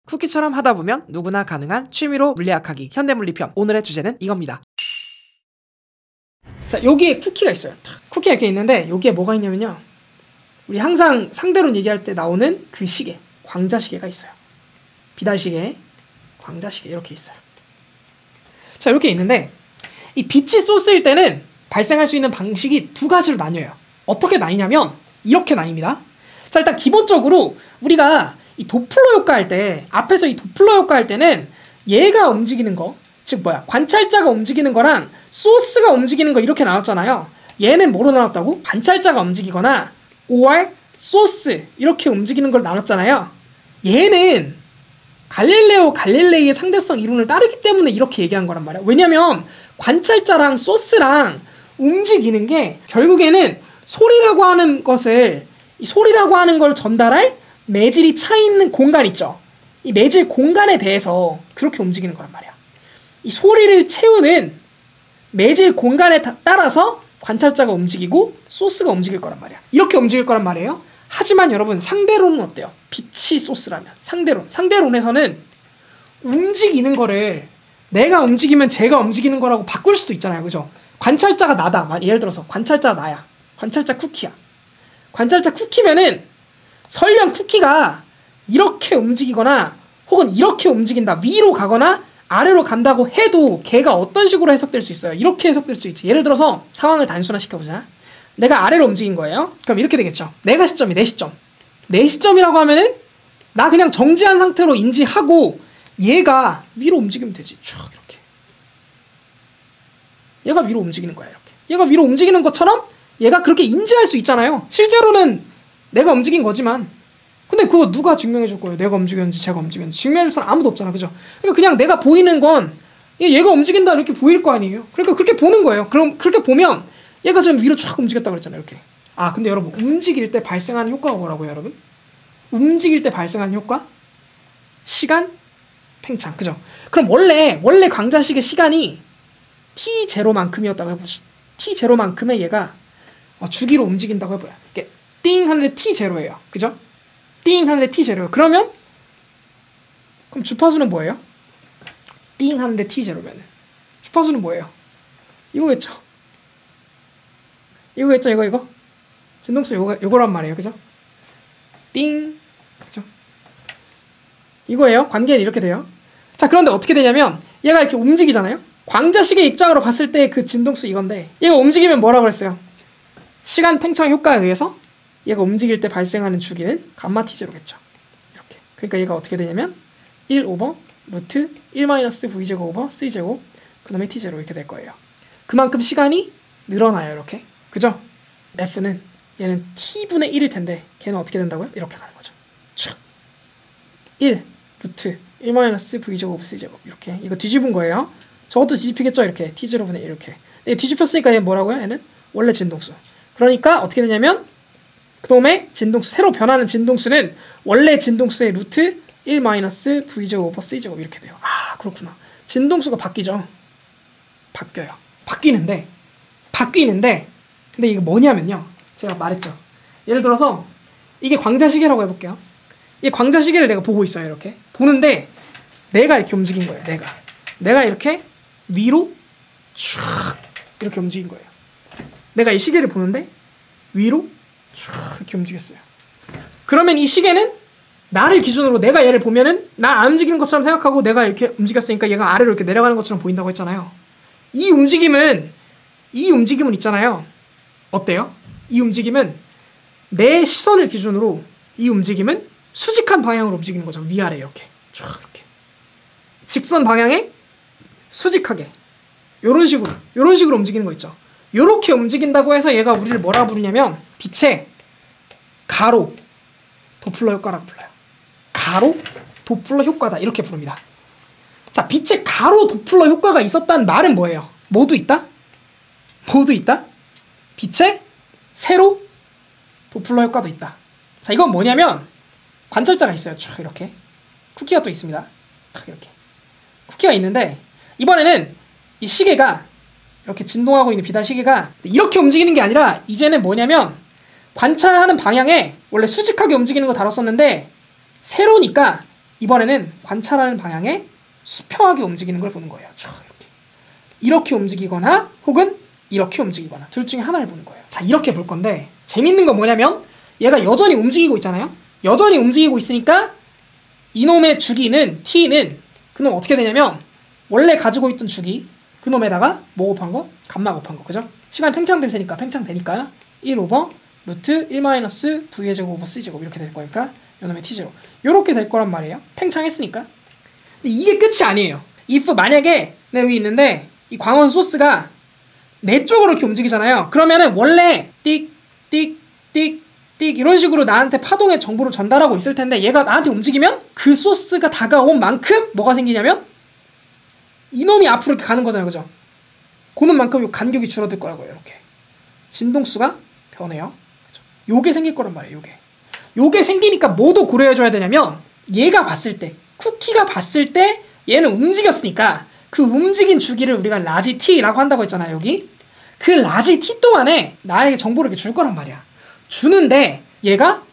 쿠키처럼 하다 보면 누구나 가능한 취미로 물리학하기 현대물리편. 오늘의 주제는 이겁니다. 자, 여기에 쿠키가 있어요. 쿠키가 이렇게 있는데 여기에 뭐가 있냐면요, 우리 항상 상대론 얘기할 때 나오는 그 시계, 광자시계가 있어요. 비달시계, 광자시계 이렇게 있어요. 자, 이렇게 있는데 이 빛이 소스일 때는 발생할 수 있는 방식이 두 가지로 나뉘어요. 어떻게 나뉘냐면 이렇게 나뉩니다. 자, 일단 기본적으로 우리가 이 도플러 효과 할 때, 앞에서 이 도플러 효과 할 때는 얘가 움직이는 거, 즉 관찰자가 움직이는 거랑 소스가 움직이는 거 이렇게 나눴잖아요. 얘는 뭐로 나눴다고? 관찰자가 움직이거나 or 소스 이렇게 움직이는 걸 나눴잖아요. 얘는 갈릴레오 갈릴레이의 상대성 이론을 따르기 때문에 이렇게 얘기한 거란 말이야. 왜냐면 관찰자랑 소스랑 움직이는 게 결국에는 소리라고 하는 것을, 이 소리라고 하는 걸 전달할 매질이 차 있는 공간 있죠. 이 매질 공간에 대해서 그렇게 움직이는 거란 말이야. 이 소리를 채우는 매질 공간에 따라서 관찰자가 움직이고 소스가 움직일 거란 말이야. 이렇게 움직일 거란 말이에요. 하지만 여러분, 상대론은 어때요? 빛이 소스라면 상대론에서는 움직이는 거를 내가 움직이면 쟤가 움직이는 거라고 바꿀 수도 있잖아요. 그죠? 관찰자가 나다. 예를 들어서 관찰자가 나야. 관찰자 쿠키야. 관찰자 쿠키면은 설령 쿠키가 이렇게 움직이거나 혹은 이렇게 움직인다, 위로 가거나 아래로 간다고 해도 걔가 어떤 식으로 해석될 수 있어요? 이렇게 해석될 수 있지. 예를 들어서 상황을 단순화시켜보자. 내가 아래로 움직인 거예요. 그럼 이렇게 되겠죠. 내가 시점이 내 시점. 내 시점이라고 하면은 나 그냥 정지한 상태로 인지하고 얘가 위로 움직이면 되지. 쭉 이렇게. 얘가 위로 움직이는 거야. 이렇게. 얘가 위로 움직이는 것처럼 얘가 그렇게 인지할 수 있잖아요. 실제로는 내가 움직인 거지만, 근데 그거 누가 증명해 줄 거예요? 내가 움직였는지 제가 움직였는지 증명해 줄 사람 아무도 없잖아. 그죠? 그러니까 그냥 내가 보이는 건 얘가 움직인다 이렇게 보일 거 아니에요. 그러니까 그렇게 보는 거예요. 그럼 그렇게 보면 얘가 지금 위로 쫙 움직였다 그랬잖아요. 이렇게. 아, 근데 여러분, 움직일 때 발생하는 효과가 뭐라고요, 여러분? 움직일 때 발생하는 효과? 시간 팽창. 그죠? 그럼 원래 광자식의 시간이 t0만큼이었다고 해보시죠. t0만큼의 얘가 주기로 움직인다고 해봐요. 이렇게 띵 하는데 t0예요. 그죠? 띵 하는데 t0예요. 그럼 주파수는 뭐예요? 띵 하는데 t0면은 주파수는 뭐예요? 이거겠죠? 이거 진동수 요거란 말이에요. 그죠? 띵. 그죠? 이거예요. 관계는 이렇게 돼요. 자, 그런데 어떻게 되냐면 얘가 이렇게 움직이잖아요. 광자식의 입장으로 봤을 때 그 진동수 이건데, 얘가 움직이면 뭐라고 그랬어요? 시간 팽창 효과에 의해서 얘가 움직일 때 발생하는 주기는 감마 t0겠죠. 이렇게. 그러니까 얘가 어떻게 되냐면 1 오버 루트 1 마이너스 v제곱 오버 c제곱 그 다음에 t0 이렇게 될 거예요. 그만큼 시간이 늘어나요. 이렇게. 그죠? f는 얘는 t분의 1일 텐데 걔는 어떻게 된다고요? 이렇게 가는 거죠. 촥. 1 루트 1 마이너스 v제곱 오버 c제곱 이렇게. 이거 뒤집은 거예요. 저것도 뒤집히겠죠? 이렇게 t0분의 1 이렇게. 뒤집혔으니까 얘는 뭐라고요? 얘는 원래 진동수. 그러니까 어떻게 되냐면 그다음에 진동수, 새로 변하는 진동수는 원래 진동수의 루트 1 마이너스 v제곱 오버 c제곱 이렇게 돼요. 아, 그렇구나. 진동수가 바뀌죠. 바뀌어요. 바뀌는데 근데 이게 뭐냐면요, 제가 말했죠. 예를 들어서 이게 광자시계라고 해볼게요. 이 광자시계를 내가 보고 있어요. 이렇게 보는데 내가 이렇게 움직인 거예요. 내가 이렇게 위로 쭉 이렇게 움직인 거예요. 내가 이 시계를 보는데 위로 쭉 이렇게 움직였어요. 그러면 이 시계는 나를 기준으로, 내가 얘를 보면은 나 안 움직이는 것처럼 생각하고 내가 이렇게 움직였으니까 얘가 아래로 이렇게 내려가는 것처럼 보인다고 했잖아요. 이 움직임은 있잖아요. 어때요? 이 움직임은 내 시선을 기준으로 이 움직임은 수직한 방향으로 움직이는 거죠. 위아래 이렇게 쭉 이렇게 직선 방향에 수직하게 요런 식으로 움직이는 거 있죠. 요렇게 움직인다고 해서 얘가 우리를 뭐라 부르냐면 빛의 가로 도플러 효과라고 불러요. 가로 도플러 효과다 이렇게 부릅니다. 자, 빛의 가로 도플러 효과가 있었다는 말은 뭐예요? 모두 있다? 빛의 세로 도플러 효과도 있다. 자, 이건 뭐냐면 관찰자가 있어요. 쭉 이렇게. 쿠키가 또 있습니다. 딱 이렇게. 쿠키가 있는데 이번에는 이 시계가 이렇게 진동하고 있는 비달 시계가 이렇게 움직이는 게 아니라 이제는 뭐냐면 관찰하는 방향에 원래 수직하게 움직이는 거 다뤘었는데 세로니까 이번에는 관찰하는 방향에 수평하게 움직이는 걸 보는 거예요. 이렇게 움직이거나 혹은 이렇게 움직이거나 둘 중에 하나를 보는 거예요. 자, 이렇게 볼 건데 재밌는 건 뭐냐면 얘가 여전히 움직이고 있잖아요. 여전히 움직이고 있으니까 이놈의 주기는 t는 그놈 어떻게 되냐면 원래 가지고 있던 주기 그놈에다가 뭐 곱한 거? 감마 곱한 거. 그죠? 시간 팽창될 테니까 팽창되니까 1 오버 루트 1 마이너스 v의 제곱 오버 c제곱 이렇게 될 거니까 이놈의 t0 이렇게 될 거란 말이에요. 팽창했으니까. 근데 이게 끝이 아니에요. if 만약에 내 여기 있는데 이 광원 소스가 내 쪽으로 이렇게 움직이잖아요. 그러면은 원래 띡 띡 띡 띡 이런 식으로 나한테 파동의 정보를 전달하고 있을 텐데 얘가 나한테 움직이면 그 소스가 다가온 만큼 뭐가 생기냐면 이놈이 앞으로 이렇게 가는 거잖아요. 그죠? 고는 만큼 요 간격이 줄어들 거라고요. 이렇게 진동수가 변해요. 그죠? 요게 생길 거란 말이에요. 요게 생기니까 뭐도 고려해줘야 되냐면 얘가 봤을 때 쿠키가 봤을 때 얘는 움직였으니까 그 움직인 주기를 우리가 라지 t라고 한다고 했잖아요. 여기 그 라지 t 동안에 나에게 정보를 이렇게 줄 거란 말이야. 주는데 얘가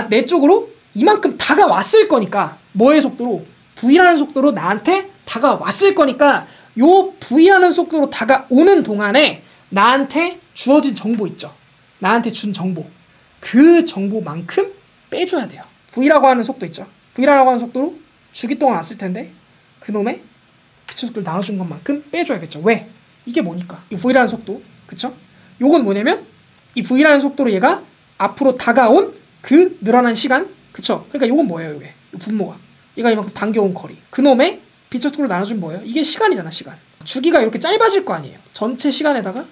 내 쪽으로 이만큼 다가왔을 거니까 뭐의 속도로? v라는 속도로 나한테 다가왔을 거니까 요 v라는 속도로 다가오는 동안에 나한테 주어진 정보 있죠. 나한테 준 정보. 그 정보만큼 빼줘야 돼요. v라고 하는 속도 있죠. v라고 하는 속도로 주기 동안 왔을 텐데 그놈의 빛의 속도를 나눠준 것만큼 빼줘야겠죠. 왜? 이게 뭐니까? 이 v라는 속도. 그쵸? 요건 뭐냐면 이 v라는 속도로 얘가 앞으로 다가온 그 늘어난 시간. 그쵸? 그러니까 요건 뭐예요? 이게 분모가. 얘가 이만큼 당겨온 거리. 그놈의 빛의 속도를 나눠준 뭐예요? 이게 시간이잖아. 시간. 주기가 이렇게 짧아질 거 아니에요. 전체 시간에다가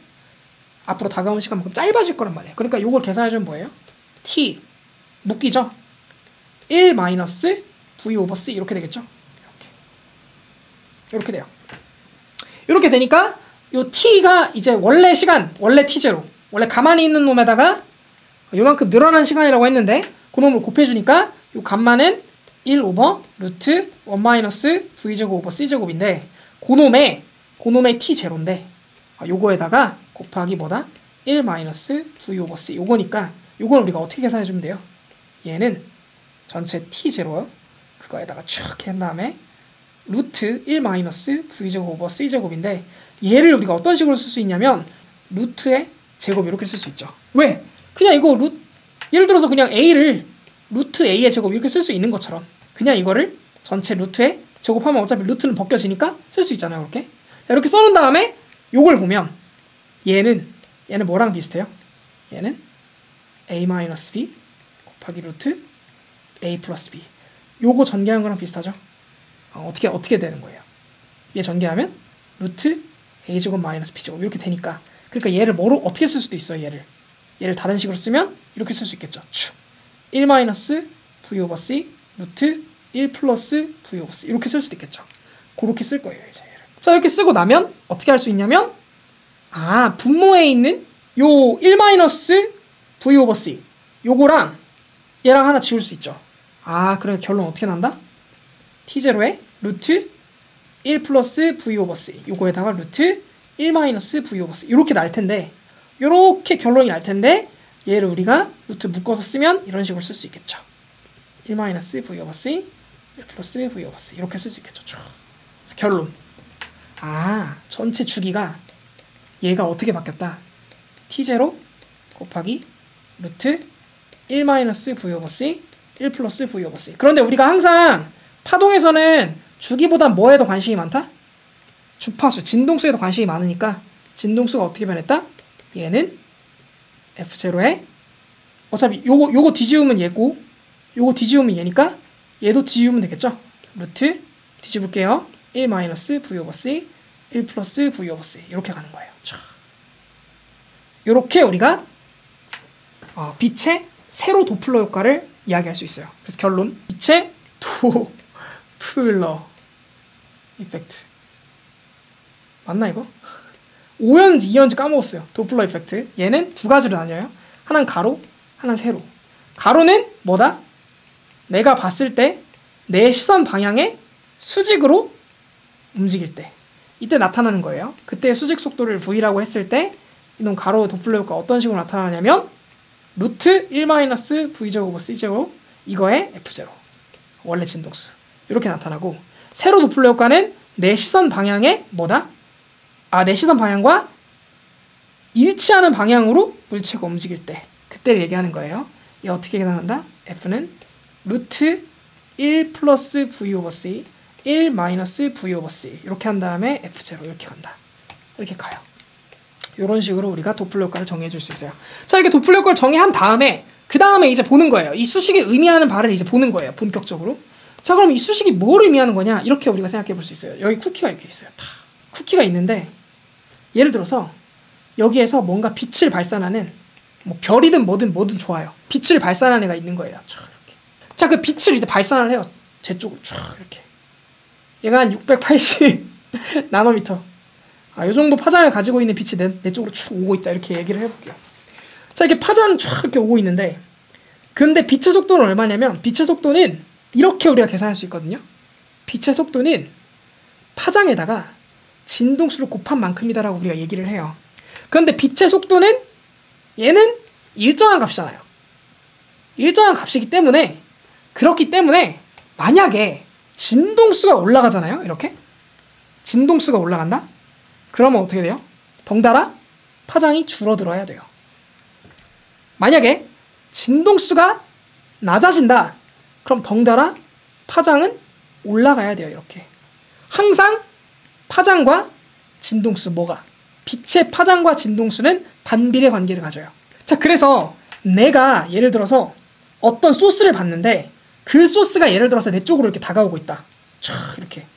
앞으로 다가온 시간만큼 짧아질 거란 말이에요. 그러니까 요걸 계산해주면 뭐예요? t 묶이죠? 1 마이너스 v 오버 c 이렇게 되겠죠? 이렇게 돼요. 이렇게 되니까 요 t가 이제 원래 시간, 원래 t0 원래 가만히 있는 놈에다가 요만큼 늘어난 시간이라고 했는데 그 놈을 곱해주니까 요 감마는 1 오버 루트 1 마이너스 v제곱 오버 c제곱인데 그놈의 t0인데 요거에다가 곱하기 뭐다? 1 마이너스 v 오버 c 요거니까 요건 우리가 어떻게 계산해주면 돼요? 얘는 전체 t0 그거에다가 쭉 한 다음에 루트 1 마이너스 v제곱 오버 c제곱인데 얘를 우리가 어떤 식으로 쓸 수 있냐면 루트의 제곱 이렇게 쓸 수 있죠. 왜? 그냥 이거 예를 들어서 그냥 a를 루트 a의 제곱 이렇게 쓸 수 있는 것처럼 그냥 이거를 전체 루트에 제곱하면 어차피 루트는 벗겨지니까 쓸 수 있잖아요. 이렇게. 자, 이렇게 써놓은 다음에 요걸 보면 얘는 뭐랑 비슷해요? 얘는 a-b 곱하기 루트 a 플러스 b 요거 전개한 거랑 비슷하죠? 어떻게 되는 거예요? 얘 전개하면 루트 a제곱 마이너스 b제곱 이렇게 되니까 그러니까 얘를 뭐로 어떻게 쓸 수도 있어요. 얘를 다른 식으로 쓰면 이렇게 쓸 수 있겠죠. 1 마이너스 v 오버 c 루트 1 플러스 v 오버 c 이렇게 쓸 수도 있겠죠. 그렇게 쓸 거예요. 이제 얘를. 자, 이렇게 쓰고 나면 어떻게 할 수 있냐면 분모에 있는 요 1 마이너스 v 오버 c 요거랑 얘랑 하나 지울 수 있죠. 그래 결론 어떻게 난다? t0에 루트 1 플러스 v 오버 c 요거에다가 루트 1 마이너스 v 오버 c 이렇게 날 텐데 요렇게 결론이 날 텐데 얘를 우리가 루트 묶어서 쓰면 이런 식으로 쓸 수 있겠죠. 1 마이너스 v 오버 c 1 플러스 v 오버 c 이렇게 쓸 수 있겠죠. 그래서 결론 전체 주기가 얘가 어떻게 바뀌었다? t0 곱하기 루트 1 마이너스 v 오버 c 1 플러스 v 오버 c 그런데 우리가 항상 파동에서는 주기보다 뭐에 더 관심이 많다? 주파수, 진동수에 더 관심이 많으니까 진동수가 어떻게 변했다? 얘는 F0에 어차피 요거 뒤집으면 얘고 요거 뒤집으면 얘니까 얘도 뒤집으면 되겠죠? 루트 뒤집을게요. 1 마이너스 v 오버 c 1 플러스 v 오버 c 이렇게 가는 거예요. 이렇게 우리가 빛의 세로 도플러 효과를 이야기할 수 있어요. 그래서 결론 빛의 도플러 이펙트 맞나 이거? 5연지 2연지 까먹었어요. 도플러 이펙트 얘는 두 가지로 나뉘어요. 하나는 가로 하나는 세로. 가로는 뭐다? 내가 봤을 때 내 시선 방향의 수직으로 움직일 때 이때 나타나는 거예요. 그때 수직 속도를 v라고 했을 때 이놈 가로 도플러 효과 어떤 식으로 나타나냐면 루트 1 마이너스 v제곱 오버 c제곱 이거의 f0 원래 진동수 이렇게 나타나고, 세로 도플러 효과는 내 시선 방향의 뭐다? 내 시선 방향과 일치하는 방향으로 물체가 움직일 때, 그때를 얘기하는 거예요. 이 어떻게 계산한다? F는 루트 1 플러스 V 오버 C 1 마이너스 V 오버 C 이렇게 한 다음에 F0 이렇게 간다. 이렇게 가요. 이런 식으로 우리가 도플러 효과를 정의해 줄 수 있어요. 자, 이렇게 도플러 효과를 정의한 다음에 그 다음에 이제 보는 거예요. 이 수식이 의미하는 바를 이제 보는 거예요. 본격적으로. 자, 그럼 이 수식이 뭘 의미하는 거냐? 이렇게 우리가 생각해 볼 수 있어요. 여기 쿠키가 이렇게 있어요. 다 쿠키가 있는데, 예를 들어서 여기에서 뭔가 빛을 발산하는, 뭐 별이든 뭐든 좋아요. 빛을 발산하는 애가 있는 거예요. 쫙 이렇게. 자, 그 빛을 이제 발산을 해요. 제 쪽으로 쫙 이렇게. 얘가 한 680 나노미터. 이 정도 파장을 가지고 있는 빛이 내 쪽으로 쭉 오고 있다. 이렇게 얘기를 해볼게요. 자, 이렇게 파장은 쫙 이렇게 오고 있는데, 근데 빛의 속도는 얼마냐면, 빛의 속도는 이렇게 우리가 계산할 수 있거든요. 빛의 속도는 파장에다가 진동수를 곱한 만큼이다라고 우리가 얘기를 해요. 그런데 빛의 속도는 얘는 일정한 값이잖아요. 일정한 값이기 때문에, 그렇기 때문에 만약에 진동수가 올라가잖아요. 이렇게 진동수가 올라간다? 그러면 어떻게 돼요? 덩달아 파장이 줄어들어야 돼요. 만약에 진동수가 낮아진다. 그럼 덩달아 파장은 올라가야 돼요. 이렇게. 항상 파장과 진동수, 빛의 파장과 진동수는 반비례 관계를 가져요. 자, 그래서 내가 예를 들어서 어떤 소스를 봤는데, 그 소스가 예를 들어서 내 쪽으로 이렇게 다가오고 있다. 촤 이렇게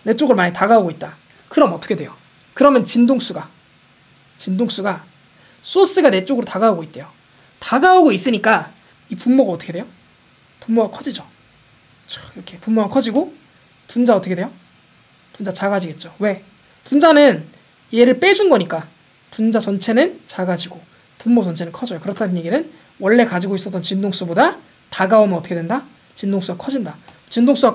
내 쪽으로 많이 다가오고 있다. 그럼 어떻게 돼요? 그러면 진동수가 소스가 내 쪽으로 다가오고 있대요. 다가오고 있으니까 이 분모가 어떻게 돼요? 분모가 커지죠. 이렇게 분모가 커지고, 분자 어떻게 돼요? 분자 작아지겠죠. 왜? 분자는 얘를 빼준 거니까 분자 전체는 작아지고 분모 전체는 커져요. 그렇다는 얘기는 원래 가지고 있었던 진동수보다 다가오면 어떻게 된다? 진동수가 커진다. 진동수가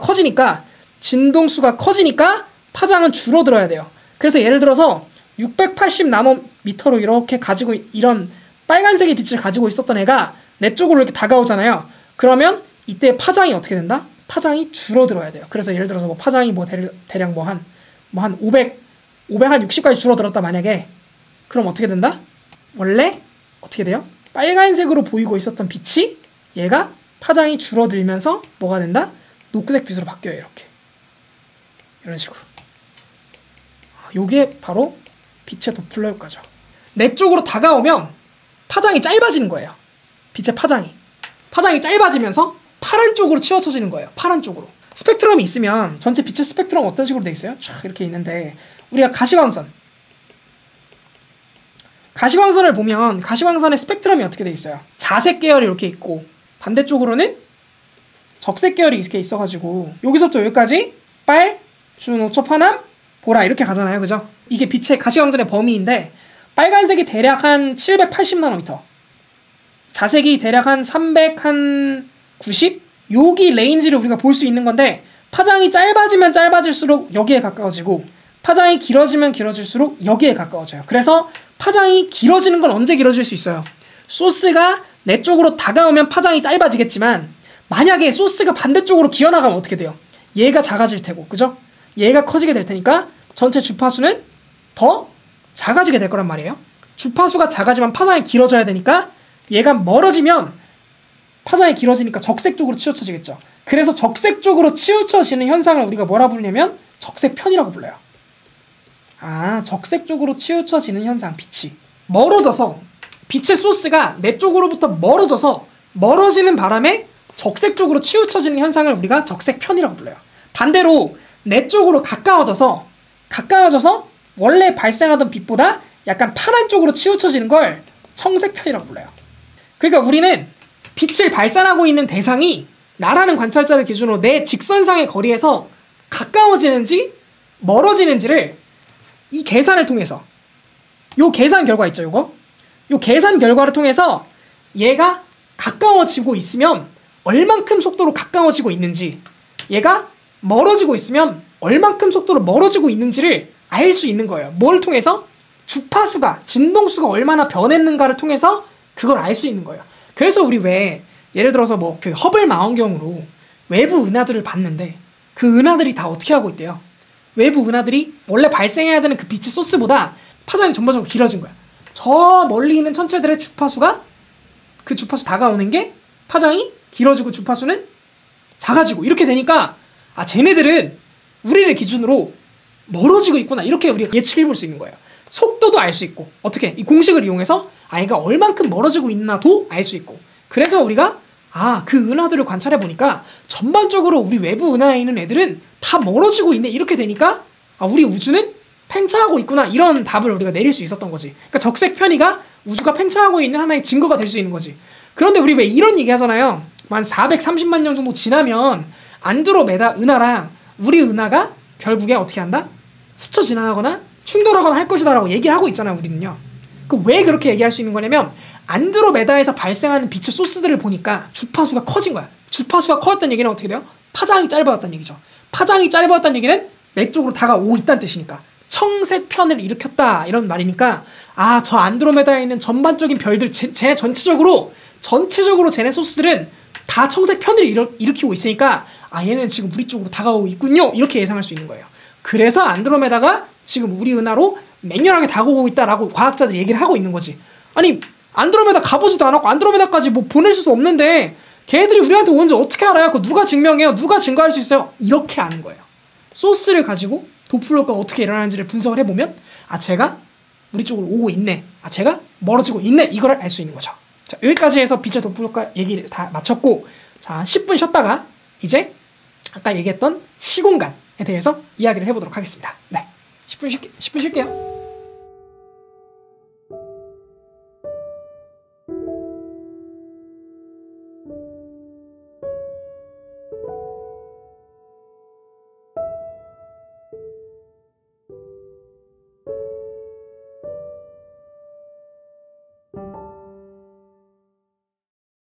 커지니까 파장은 줄어들어야 돼요. 그래서 예를 들어서 680 나노미터로 이렇게 가지고 이런 빨간색의 빛을 가지고 있었던 애가 내 쪽으로 이렇게 다가오잖아요. 그러면 이때 파장이 어떻게 된다? 파장이 줄어들어야 돼요. 그래서 예를 들어서 파장이 대략 한 560까지 줄어들었다 만약에, 그럼 어떻게 된다? 원래 어떻게 돼요? 빨간색으로 보이고 있었던 빛이 얘가 파장이 줄어들면서 뭐가 된다? 노크색 빛으로 바뀌어요. 이렇게. 이런 식으로. 요게 바로 빛의 도플러 효과죠. 내 쪽으로 다가오면 파장이 짧아지는 거예요. 빛의 파장이 짧아지면서 파란 쪽으로 치우쳐지는 거예요. 파란 쪽으로. 스펙트럼이 있으면 전체 빛의 스펙트럼 어떤 식으로 돼 있어요? 쫙 이렇게 있는데, 우리가 가시광선을 보면 가시광선의 스펙트럼이 어떻게 돼 있어요? 자색 계열이 이렇게 있고, 반대쪽으로는 적색 계열이 이렇게 있어가지고 여기서부터 여기까지 빨, 준, 오초, 파남, 보라 이렇게 가잖아요. 그죠? 이게 빛의 가시광선의 범위인데, 빨간색이 대략 한 780나노미터, 자색이 대략 한 390? 여기 레인지를 우리가 볼 수 있는 건데, 파장이 짧아지면 짧아질수록 여기에 가까워지고, 파장이 길어지면 길어질수록 여기에 가까워져요. 그래서 파장이 길어지는 건 언제 길어질 수 있어요? 소스가 내 쪽으로 다가오면 파장이 짧아지겠지만, 만약에 소스가 반대쪽으로 기어나가면 어떻게 돼요? 얘가 작아질 테고, 그죠? 얘가 커지게 될 테니까 전체 주파수는 더 작아지게 될 거란 말이에요. 주파수가 작아지면 파장이 길어져야 되니까, 얘가 멀어지면 파장이 길어지니까 적색 쪽으로 치우쳐지겠죠. 그래서 적색 쪽으로 치우쳐지는 현상을 우리가 뭐라 부르냐면 적색편이라고 불러요. 적색 쪽으로 치우쳐지는 현상, 빛이 멀어져서, 빛의 소스가 내 쪽으로부터 멀어지는 바람에 적색 쪽으로 치우쳐지는 현상을 우리가 적색편이라고 불러요. 반대로 내 쪽으로 가까워져서 원래 발생하던 빛보다 약간 파란 쪽으로 치우쳐지는 걸 청색편이라고 불러요. 그러니까 우리는 빛을 발산하고 있는 대상이 나라는 관찰자를 기준으로 내 직선상의 거리에서 가까워지는지 멀어지는지를 이 계산을 통해서, 요 계산 결과 있죠, 요 계산 결과를 통해서 얘가 가까워지고 있으면 얼만큼 속도로 가까워지고 있는지, 얘가 멀어지고 있으면 얼만큼 속도로 멀어지고 있는지를 알 수 있는 거예요. 뭘 통해서? 주파수가, 진동수가 얼마나 변했는가를 통해서 그걸 알 수 있는 거예요. 그래서 우리 왜 예를 들어서 그 허블 망원경으로 외부 은하들을 봤는데, 그 은하들이 다 어떻게 하고 있대요? 외부 은하들이 원래 발생해야 되는 그 빛의 소스보다 파장이 전반적으로 길어진 거야. 저 멀리 있는 천체들의 주파수가 그 주파수 다가오는 게 파장이 길어지고 주파수는 작아지고 이렇게 되니까 아 쟤네들은 우리를 기준으로 멀어지고 있구나 이렇게 우리가 예측해 볼 수 있는 거예요. 속도도 알 수 있고 어떻게 이 공식을 이용해서 얘가 얼만큼 멀어지고 있나도 알 수 있고 그래서 우리가 그 은하들을 관찰해 보니까 전반적으로 우리 외부 은하에 있는 애들은 다 멀어지고 있네 이렇게 되니까 우리 우주는 팽창하고 있구나 이런 답을 우리가 내릴 수 있었던 거지. 그러니까 적색 편의가 우주가 팽창하고 있는 하나의 증거가 될 수 있는 거지. 그런데 우리 왜 이런 얘기 하잖아요. 한 430만 년 정도 지나면 안드로메다 은하랑 우리 은하가 결국에 어떻게 한다? 스쳐 지나가거나 충돌하거나 할 것이다 라고 얘기를 하고 있잖아요 우리는요. 왜 그렇게 얘기할 수 있는 거냐면 안드로메다에서 발생하는 빛의 소스들을 보니까 주파수가 커진 거야. 주파수가 커졌다는 얘기는 어떻게 돼요? 파장이 짧아졌다는 얘기죠. 파장이 짧아졌다는 얘기는 내 쪽으로 다가오고 있다는 뜻이니까 청색편을 일으켰다 이런 말이니까 저 안드로메다에 있는 전반적인 별들 쟤네 전체적으로 쟤네 소스들은 다 청색편을 일으키고 있으니까 얘는 지금 우리 쪽으로 다가오고 있군요 이렇게 예상할 수 있는 거예요. 그래서 안드로메다가 지금 우리 은하로 맹렬하게 다가오고 있다라고 과학자들이 얘기를 하고 있는 거지. 아니 안드로메다 가보지도 않았고 안드로메다까지 뭐 보낼 수도 없는데 걔네들이 우리한테 오는지 어떻게 알아요? 그거 누가 증명해요? 누가 증거할 수 있어요? 이렇게 아는 거예요. 소스를 가지고 도플러가 어떻게 일어나는지를 분석을 해보면 쟤가 우리 쪽으로 오고 있네. 쟤가 멀어지고 있네. 이걸 알 수 있는 거죠. 자, 여기까지 해서 빛의 도플러가 얘기를 다 마쳤고 자 10분 쉬었다가 이제 아까 얘기했던 시공간에 대해서 이야기를 해보도록 하겠습니다. 네, 10분 쉴게요.